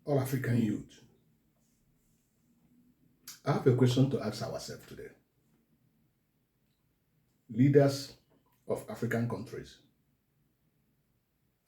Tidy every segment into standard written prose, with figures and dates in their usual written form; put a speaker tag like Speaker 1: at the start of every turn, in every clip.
Speaker 1: all African youth, I have a question to ask ourselves today. Leaders of African countries,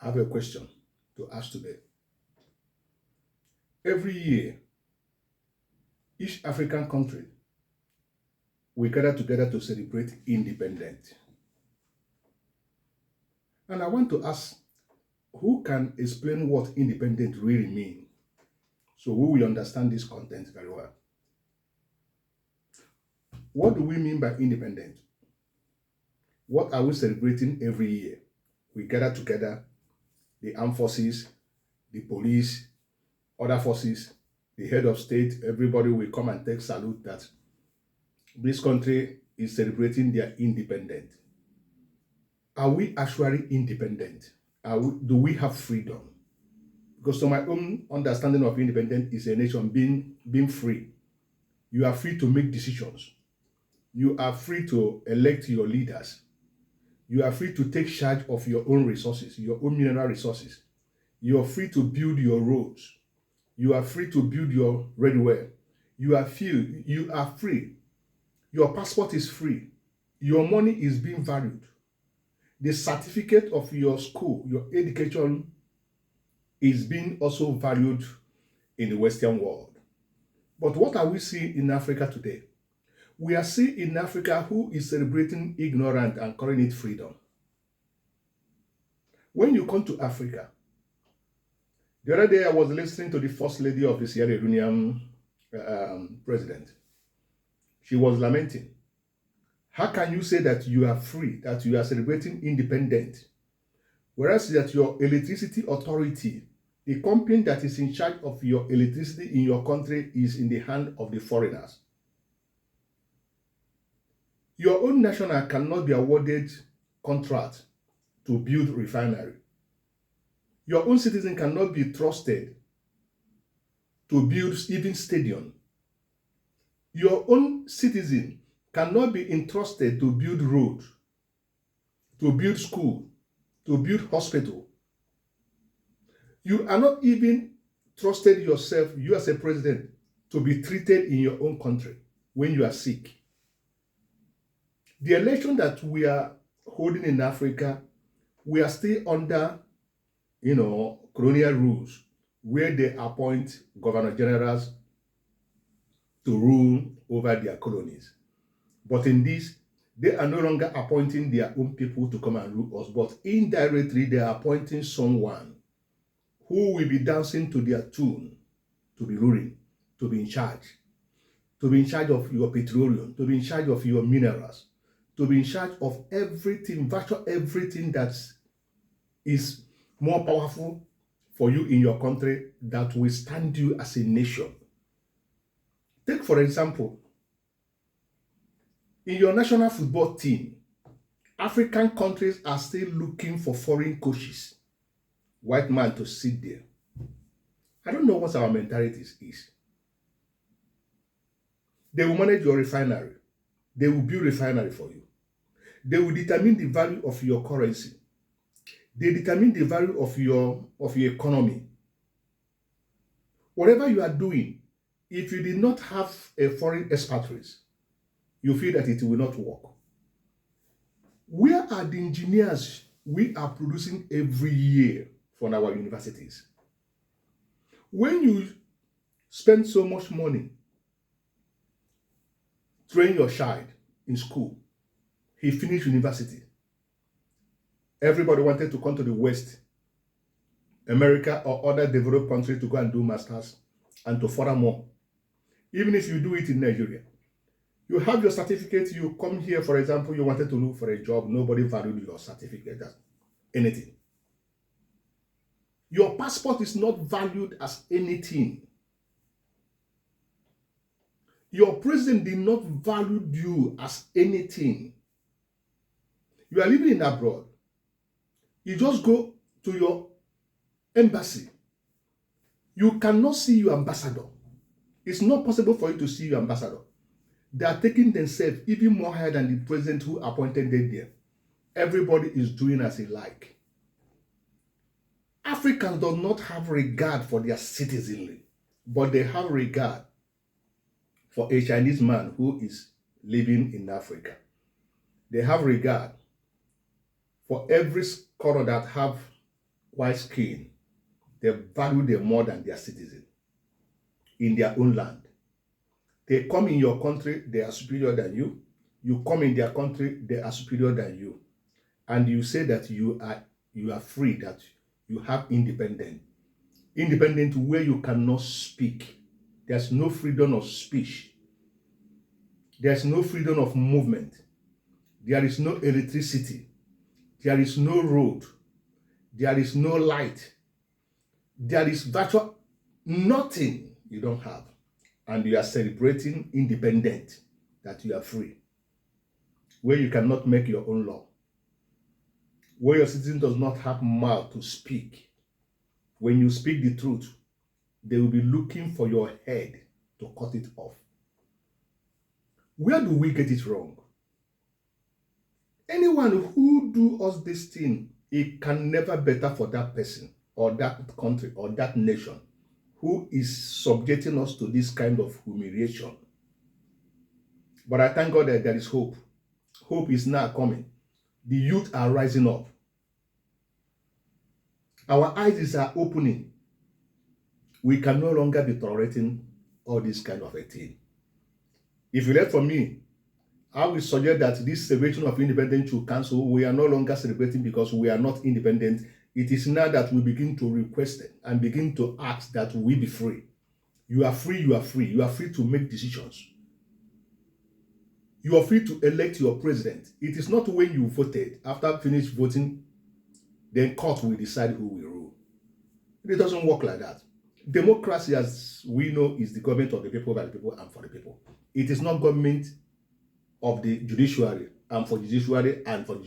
Speaker 1: I have a question to ask today. Every year, each African country we gather together to celebrate independence. And I want to ask, who can explain what independence really means? So we will understand this content very well. What do we mean by independence? What are we celebrating every year? We gather together, the armed forces, the police, other forces, the head of state, everybody will come and take salute that this country is celebrating their independence. Are we actually independent? Do we have freedom? Because to my own understanding of independence is a nation being free. You are free to make decisions. You are free to elect your leaders. You are free to take charge of your own resources, your own mineral resources. You are free to build your roads. You are free to build your railway. You are free. Your passport is free. Your money is being valued. The certificate of your school, your education, is being also valued in the Western world. But what are we seeing in Africa today? We are seeing in Africa who is celebrating ignorance and calling it freedom. When you come to Africa, the other day I was listening to the First Lady of the Sierra Leonean president. She was lamenting. How can you say that you are free, that you are celebrating independence, whereas that your electricity authority, the company that is in charge of your electricity in your country, is in the hand of the foreigners? Your own national cannot be awarded contract to build refinery. Your own citizen cannot be trusted to build even stadium. Your own citizen cannot be entrusted to build road, to build school, to build hospital. You are not even trusted yourself, you as a president, to be treated in your own country when you are sick. The election that we are holding in Africa, we are still under, colonial rules, where they appoint governor generals to rule over their colonies. But in this, they are no longer appointing their own people to come and rule us, but indirectly they are appointing someone who will be dancing to their tune, to be ruling, to be in charge of your petroleum, to be in charge of your minerals, to be in charge of everything, virtually everything that is more powerful for you in your country, that will stand you as a nation. Take, for example, in your national football team, African countries are still looking for foreign coaches, white man to sit there. I don't know what our mentality is. They will manage your refinery. They will build refinery for you. They will determine the value of your currency. They determine the value of your economy. Whatever you are doing, if you did not have a foreign expatriate, you feel that it will not work. Where are the engineers we are producing every year from our universities? When you spend so much money, train your child in school, he finished university. Everybody wanted to come to the West, America or other developed countries to go and do masters and to further more. Even if you do it in Nigeria, you have your certificate, you come here, for example, you wanted to look for a job, nobody valued your certificate as anything. Your passport is not valued as anything. Your president did not value you as anything. You are living in abroad. You just go to your embassy. You cannot see your ambassador. It's not possible for you to see your ambassador. They are taking themselves even more higher than the president who appointed them there. Everybody is doing as he like. Africans do not have regard for their citizenry, but they have regard for a Chinese man who is living in Africa. They have regard for every scholar that have white skin. They value them more than their citizen in their own land. They come in your country, they are superior than you. You come in their country, they are superior than you. And you say that you are free, that you have independent. Independent where you cannot speak. There's no freedom of speech. There's no freedom of movement. There is no electricity. There is no road. There is no light. There is virtual nothing you don't have. And you are celebrating independent, that you are free. Where you cannot make your own law. Where your citizen does not have mouth to speak. When you speak the truth, they will be looking for your head to cut it off. Where do we get it wrong? Anyone who do us this thing, it can never better for that person or that country or that nation who is subjecting us to this kind of humiliation. But I thank God that there is hope. Hope is now coming. The youth are rising up. Our eyes are opening. We can no longer be tolerating all this kind of a thing. If you let for me, I will suggest that this celebration of independence should cancel. We are no longer celebrating because we are not independent. It is now that we begin to request it and begin to ask that we be free. You are free, you are free. You are free to make decisions. You are free to elect your president. It is not when you voted. After finished voting, then court will decide who will rule. It doesn't work like that. Democracy, as we know, is the government of the people, by the people, and for the people. It is not government of the judiciary and for judiciary and for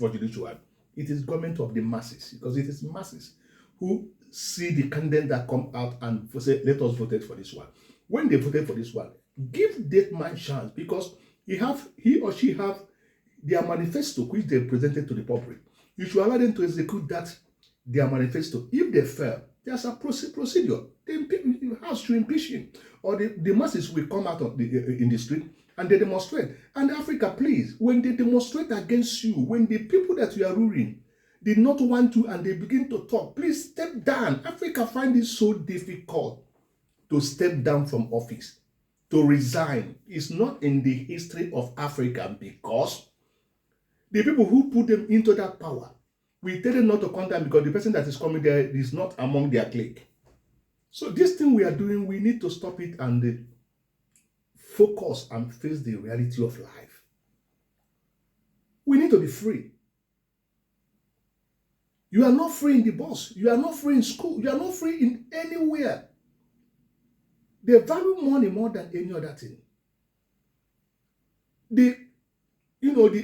Speaker 1: judiciary. It is government of the masses, because it is masses who see the candidate that come out and say, let us vote for this one. When they voted for this one, give that man chance, because he or she have their manifesto which they presented to the public. You should allow them to execute their manifesto. If they fail, there's a procedure. The House to impeach him, or the masses will come out of in the street and they demonstrate. And Africa, please, when they demonstrate against you, when the people that you are ruling did not want to and they begin to talk, please step down. Africa finds it so difficult to step down from office, to resign. It's not in the history of Africa, because the people who put them into that power, we tell them not to contact, because the person that is coming there is not among their clique. So this thing we are doing, we need to stop it and focus and face the reality of life. We need to be free. You are not free in the bus. You are not free in school. You are not free in anywhere. They value money more than any other thing. The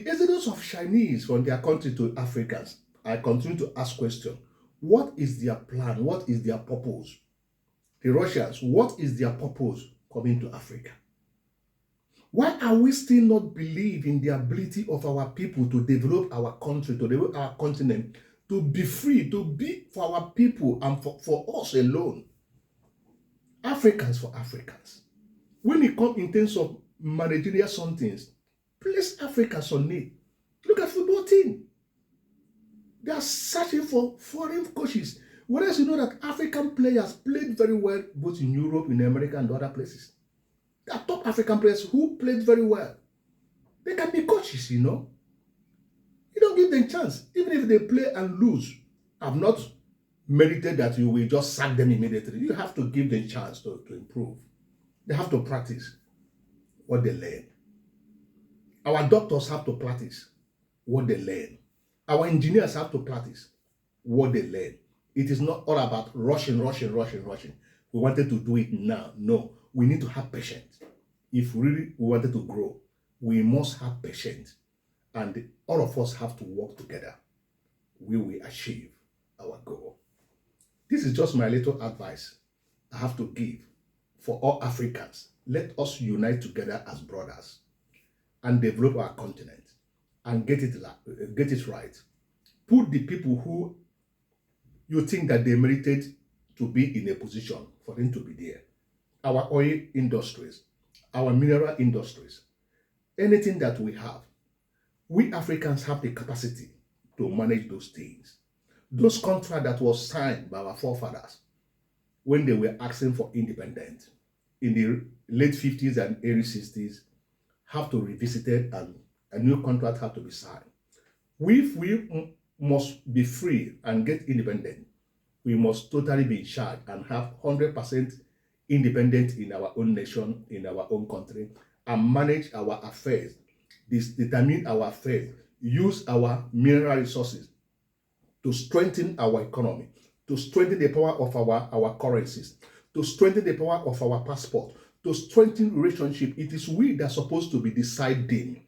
Speaker 1: exodus of Chinese from their country to Africans, I continue to ask questions. What is their plan? What is their purpose? The Russians, what is their purpose coming to Africa? Why are we still not believing in the ability of our people to develop our country, to develop our continent, to be free, to be for our people and for us alone? Africans for Africans. When it comes in terms of managerial something, place Africans on it. Look at football team. They are searching for foreign coaches. Whereas you know that African players played very well both in Europe, in America, and other places. There are top African players who played very well. They can be coaches, you know. You don't give them a chance. Even if they play and lose, I've not merited that you will just sack them immediately. You have to give them a chance to improve. They have to practice what they learn. Our doctors have to practice what they learn. Our engineers have to practice what they learn. It is not all about rushing. We wanted to do it now. No, we need to have patience. If really we wanted to grow, we must have patience. And all of us have to work together. We will achieve our goal. This is just my little advice I have to give for all Africans. Let us unite together as brothers and develop our continent and get it right. Put the people who you think that they merited to be in a position for them to be there. Our oil industries, our mineral industries, anything that we Africans have the capacity to manage those things. Those contracts that was signed by our forefathers when they were asking for independence in the late 50s and early 60s have to be revisited and a new contract have to be signed. If we must be free and get independent, we must totally be in charge and have 100% independent in our own nation, in our own country, and manage our affairs, determine our affairs, use our mineral resources to strengthen our economy, to strengthen the power of our currencies, to strengthen the power of our passport, to strengthen relationship. It is we that are supposed to be deciding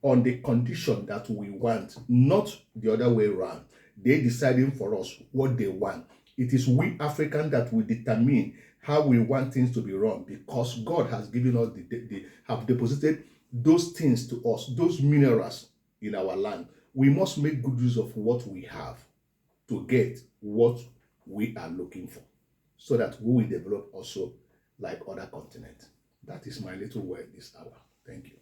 Speaker 1: on the condition that we want, not the other way around. They deciding for us what they want. It is we Africans that will determine how we want things to be run, because God has given us have deposited those things to us, those minerals in our land. We must make good use of what we have to get what we are looking for, so that we will develop also like other continents. That is my little word this hour. Thank you.